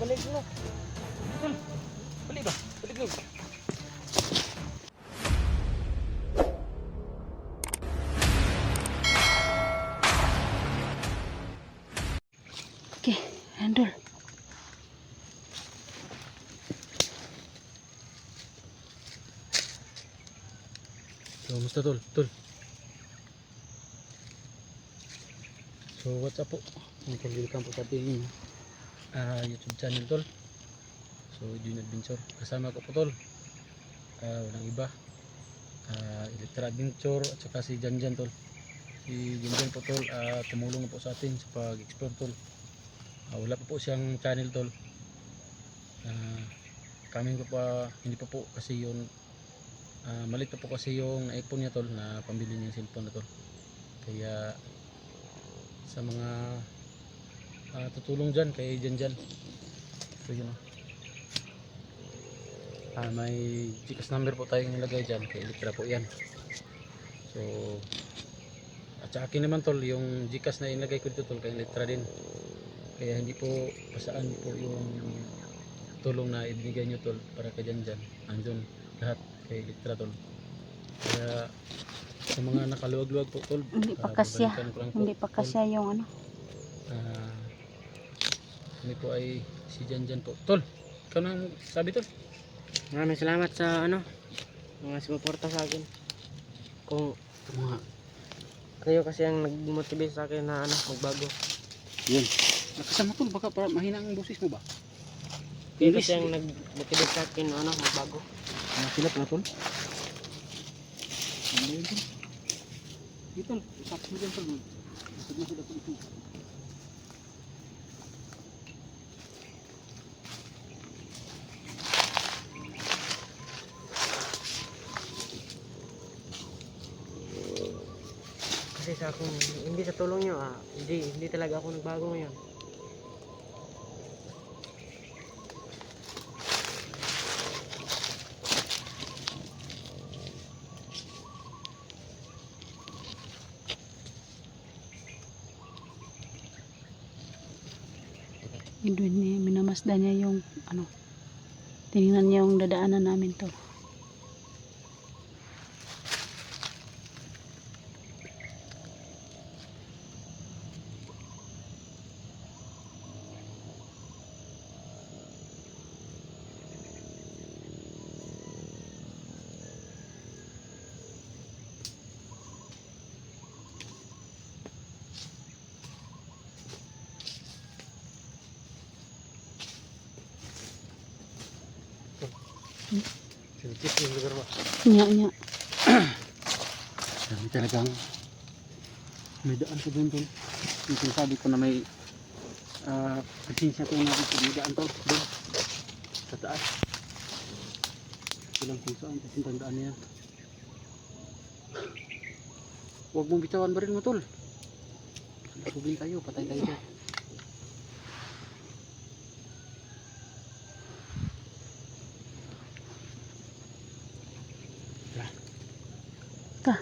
balik na. Balik ba? Balik na. Okay, handle. So, musta tol? Tol. So, what's up po? Welcome po sa ating YouTube channel tol. So, June Adventure. Kasama ko po tol. Walang iba. Electra Adventure at saka si Janjan tol. Si Janjan po tol, tumulong po sa atin sa pag-explore tol. Wala pa po siyang channel tol. Kami ko pa, hindi pa po kasi yun. Malit pa po kasi yung iPhone niya tol na pambili niya yung cellphone na tol. Kaya sa mga tutulong dyan kay Janjan. So yun may Gcash number po tayong nilagay dyan kay Electra po yan. So at sa akin naman tol yung Gcash na inilagay ko dito tol kay Electra din. Kaya hindi po pasaan po yung tulong na ibigay nyo tol para kay Janjan. Andun lahat kay Electra tol. Kaya sa mga nakaluwag-luwag po tol, Hindi pa kasya. Hindi pa kasya yung ano. Kami po ay si Janjan po. Tol, ikaw nang sabi tol. Maraming salamat sa mga sumuporta sa akin. Kung Mga kayo kasi ang nag-motivate sa akin na magbago. yun. Nakasama tol, baka para mahina ang boses mo ba? Kayo kasi ang nag-motivate sa akin na magbago. Sila pala tol. Ano yun tol? Dito tol, usapin mo dyan tol. Usapin mo sila tol ito. Kasi sa akong, hindi sa tulong nyo, hindi talaga ako nagbago ngayon. Doon niya, minamasdan niya yung ano. Tinignan niya yung dadaanan namin to. Sensitif yung lugar ba? Nya. Dami talagang may daan sa doon tol. Yung sinasabi ko na may presensya ko na may daan tol doon sa taas. Ilang kung saan pasintang daan niya. Huwag mong bitawan baril mo tol. Subin tayo, patay tayo dyan. Ka.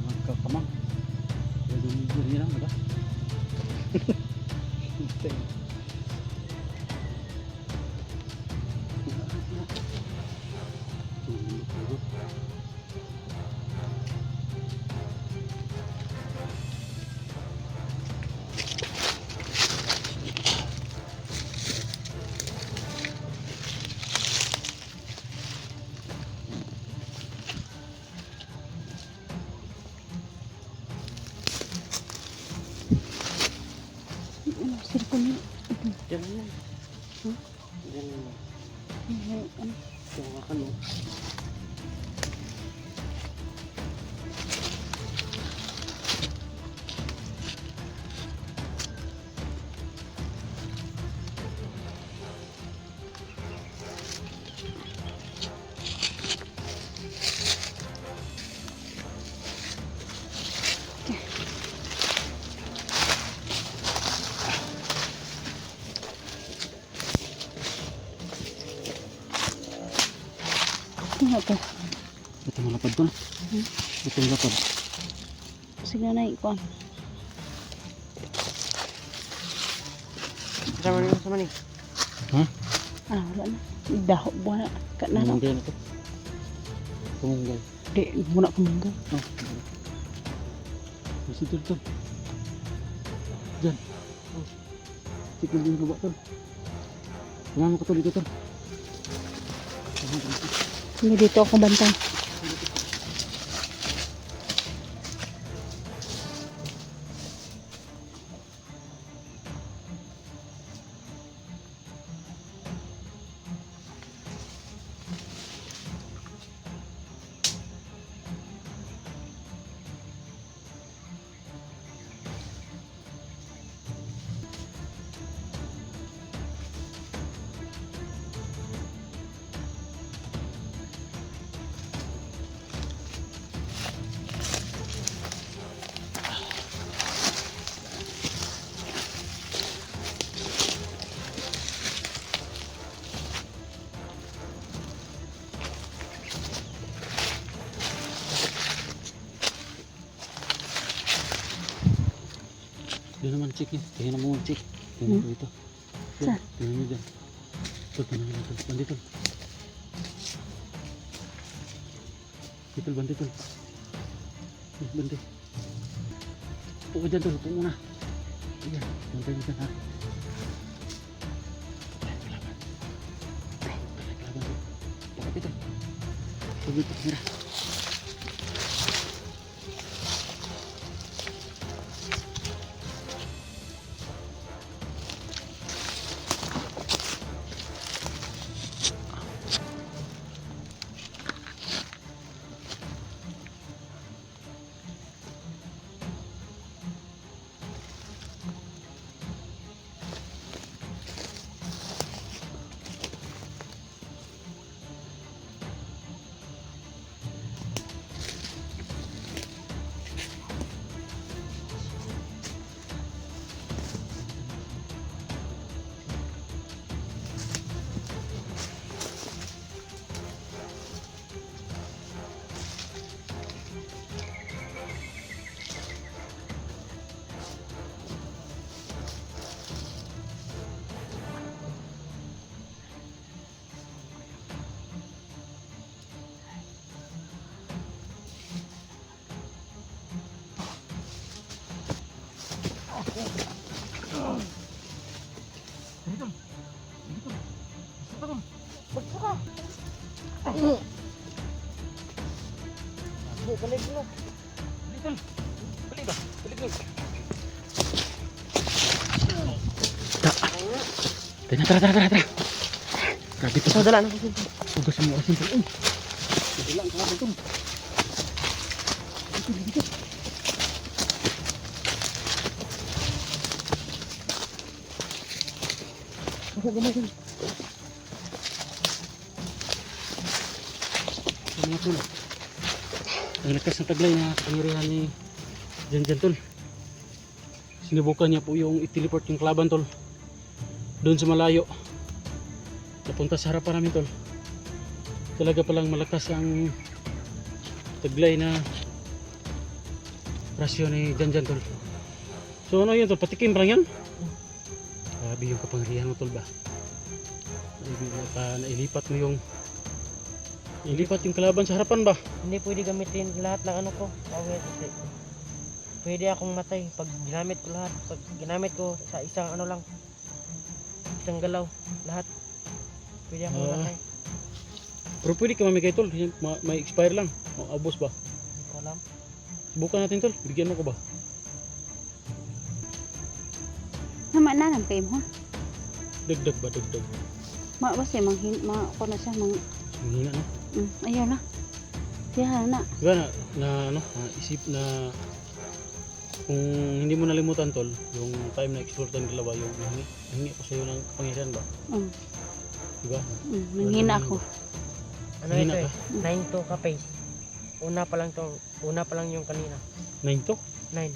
magkakamang. Gagawin lang, diba? Ano, sirko niya. Diyan na yan. Hmm? Diyan na. Ano? Diyan ka no. Ano to? Ito malapad ko na. Ito malapad. Sige na ikuan. Sama ni. Ha? Ah, wala na. Daho buwan na. Kat na lang. Kumunggay na to. Kumunggay. Di, muna kumingga. Oh. Masih tutup. Jan. Sikil din ko ba tol? Kumama ko tol dito tol. Hindi dito ako bantay. Dia naman cik ni. Tingnan mo cik. Tingnan mo dito. Saan? Tingnan mo dyan. Tol, tingnan mo dito. Bandi tol. Dito bandi tol. Bandi. Upo ka dyan tol. Upo muna. Ayan. Bantay mo dyan ha. Kalaban. Kalaban tol. Bakit ito? Sabi ito. Mira. Balik mo. Balik ba? Balik mo. Tara. Grabe to. So, dala na ko. Ugas mo asin to. Ilang ka ba to? Ako gamasin. Mga tol. Ang lakas ng taglay na kapangyarihan ni Jan tol. Sinubukan niya po yung i-teleport yung kalaban tol. Doon sa malayo. Napunta sa harapan namin tol. Talaga palang malakas ang taglay na rasyo ni Jan tol. So ano yun tol, patikim pa lang yan? Grabe yung kapangyarihan mo tol ba? Nailipat mo yung kalaban sa harapan ba? Hindi pwede gamitin lahat ng ano ko. Power kasi pwede akong matay pag ginamit ko lahat. Pag ginamit ko sa isang ano lang, isang galaw, lahat. Pwede akong matay. Pero pwede ka mamigay tol, may expire lang. Maubos ba? Hindi ko alam. Subukan natin tol, bigyan mo ko ba? Naman na kayo mo. Dagdag ba, dagdag? Basta ako na siya, Hina no? ayaw na. Siya na. Diba isip na kung hindi mo nalimutan tol, yung time na explore tayong dalawa, yung nahingi ko sa'yo ng kapangyarihan ba? Diba? Nanghina ako. Ano Hina ito ka? 9 to ka pace. Una pa lang yung kanina. 9 to? 9.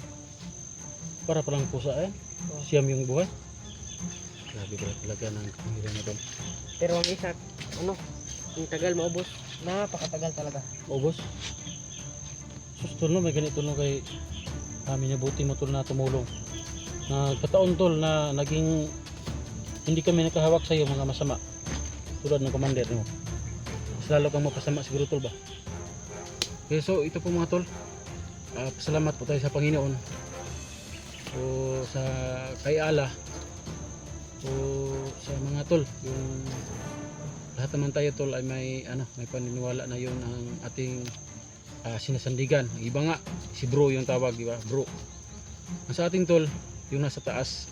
Para palang pusa eh. Oo. Siyam yung buhay. Grabe ba talaga ng kapangyarihan na tol. Pero ang isa, ano, yung tagal maubos. Napakatagal talaga. Ubos. Sus tol no, may ganito no kay minabuti mo tol na tumulong. Nagkataon tol na naging hindi kami nakahawak sa iyo mga masama. Tulad ng commander mo. Mas lalo kang mapasama siguro tol ba? Okay, so ito po mga tol. Pasalamat po tayo sa Panginoon. O sa kay Allah. O sa mga tol, yung lahat naman tayo tol ay may paniniwala na yun ang ating sinasandigan. Ang iba nga si bro yung tawag, di ba? Bro. Ang sa ating tol, yung nasa taas.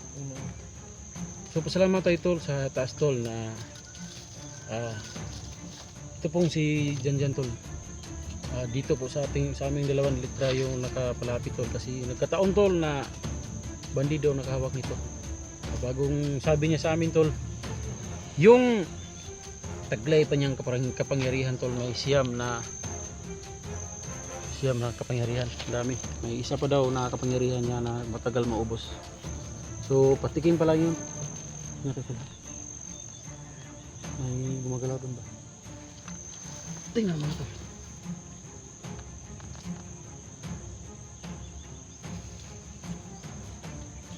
So pasalamat tayo tol sa taas tol na ito pong si Jan tol. Dito po sa aming 2 litra yung nakapalapit tol kasi nagkataon tol na bandido nakahawak nito. Bagong sabi niya sa amin tol, yung taglay pa niyang kapangyarihan tol, may siyam na kapangyarihan. Dami. May isa pa daw na kapangyarihan niya na matagal maubos. So patikim pa lang yun. May gumagalaw doon ba? Tingnan mo ito.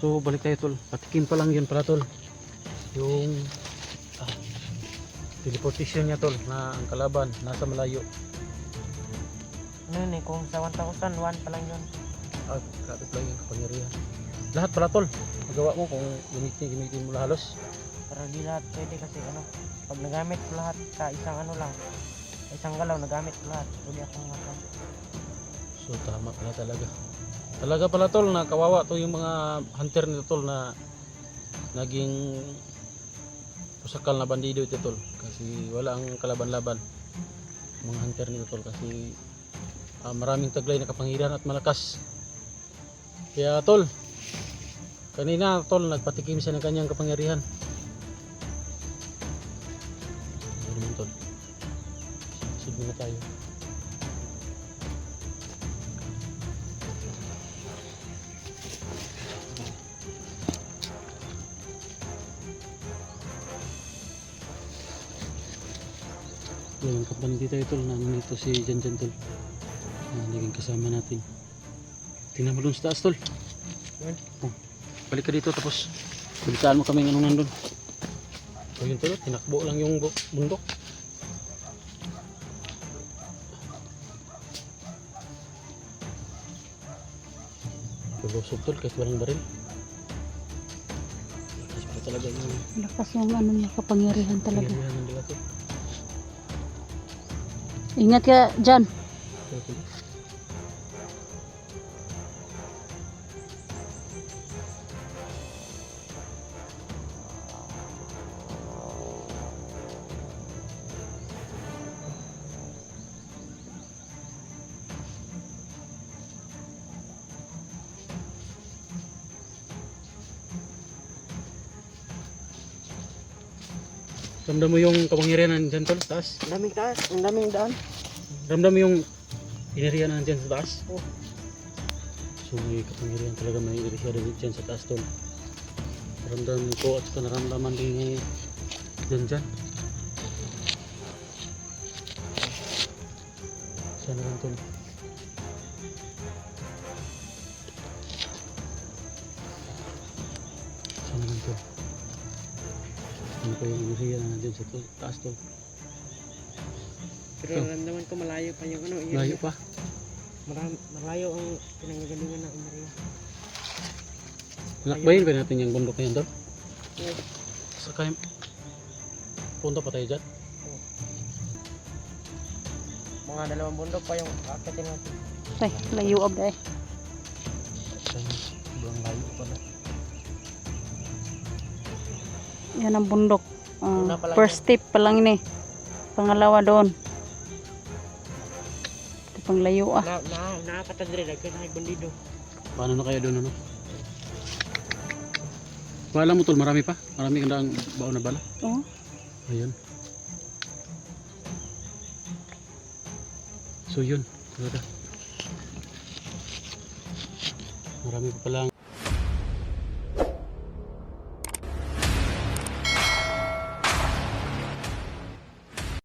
So balik tayo tol. Patikim pa lang yun pala tol. Yung teleportation niya tol na ang kalaban nasa malayo. Ano yun kung sa 1,000, 1 pa lang yun. Grabe pala yung kapangyarihan. Lahat pala tol. Magawa mo kung gamitin mo halos. Pero di lahat pwede kasi ano, pag nagamit ko lahat sa isang ano lang, sa isang galaw nagamit ko lahat, pwede akong matay. So tama pala talaga. Talaga pala tol na kawawa to yung mga hunter nito tol na naging pusakal na bandido ito tol kasi wala ang kalaban-laban mga hunter nito tol kasi maraming taglay na kapangyarihan at malakas. Kaya tol, kanina tol nagpatikim siya ng kanyang kapangyarihan. Ano naman tol? Sige na tayo. Yung kapandi tayo tol, nandito si Jan tol. Naging kasama natin. Tingnan mo dun sa taas tol. Balik ka dito tapos balitaan mo kami ng anong nandun. So yun tol, tinakbo lang yung bundok. Tulusog tol kahit walang baril. Lakas pa talaga yung Lakas yung ano niya, kapangyarihan talaga. kapangyarihan ng dila tol. Ingat ka dyan. Okay. Ramdam mo yung kapangyarihan nandyan tol, taas. Ang daming taas, ang daming daan. Ramdam mo yung inerihan nandyan sa taas. Oh. So may kapangyarihan talaga, may inerihan dyan sa taas tol. Ramdam ko at saka naramdaman din ni dyan. Sana lang tol. pa yung enerhiya na nandiyan sa taas tol. Pero Ito. naramdaman ko malayo pa yung ano. Yun, Layo pa. Malayo ang pinanggagalingan ng Maria. Lakbayin pa natin yung bundok na yan tol. Yes. Saka punta pa tayo dyan. Mga 2 bundok pa yung akitin natin. Ay, layo ab dahil. Sobrang layo pala. Yan ang bundok. Una pa lang First step pa lang ini. Pangalawa doon. Ito pang layo ah. Nakakatadre lang kaya bandido. Paano na kaya doon ano? Bala mo tol, marami pa. Marami kang baon na bala. Oh. Ayun. So yun. Marami pa palang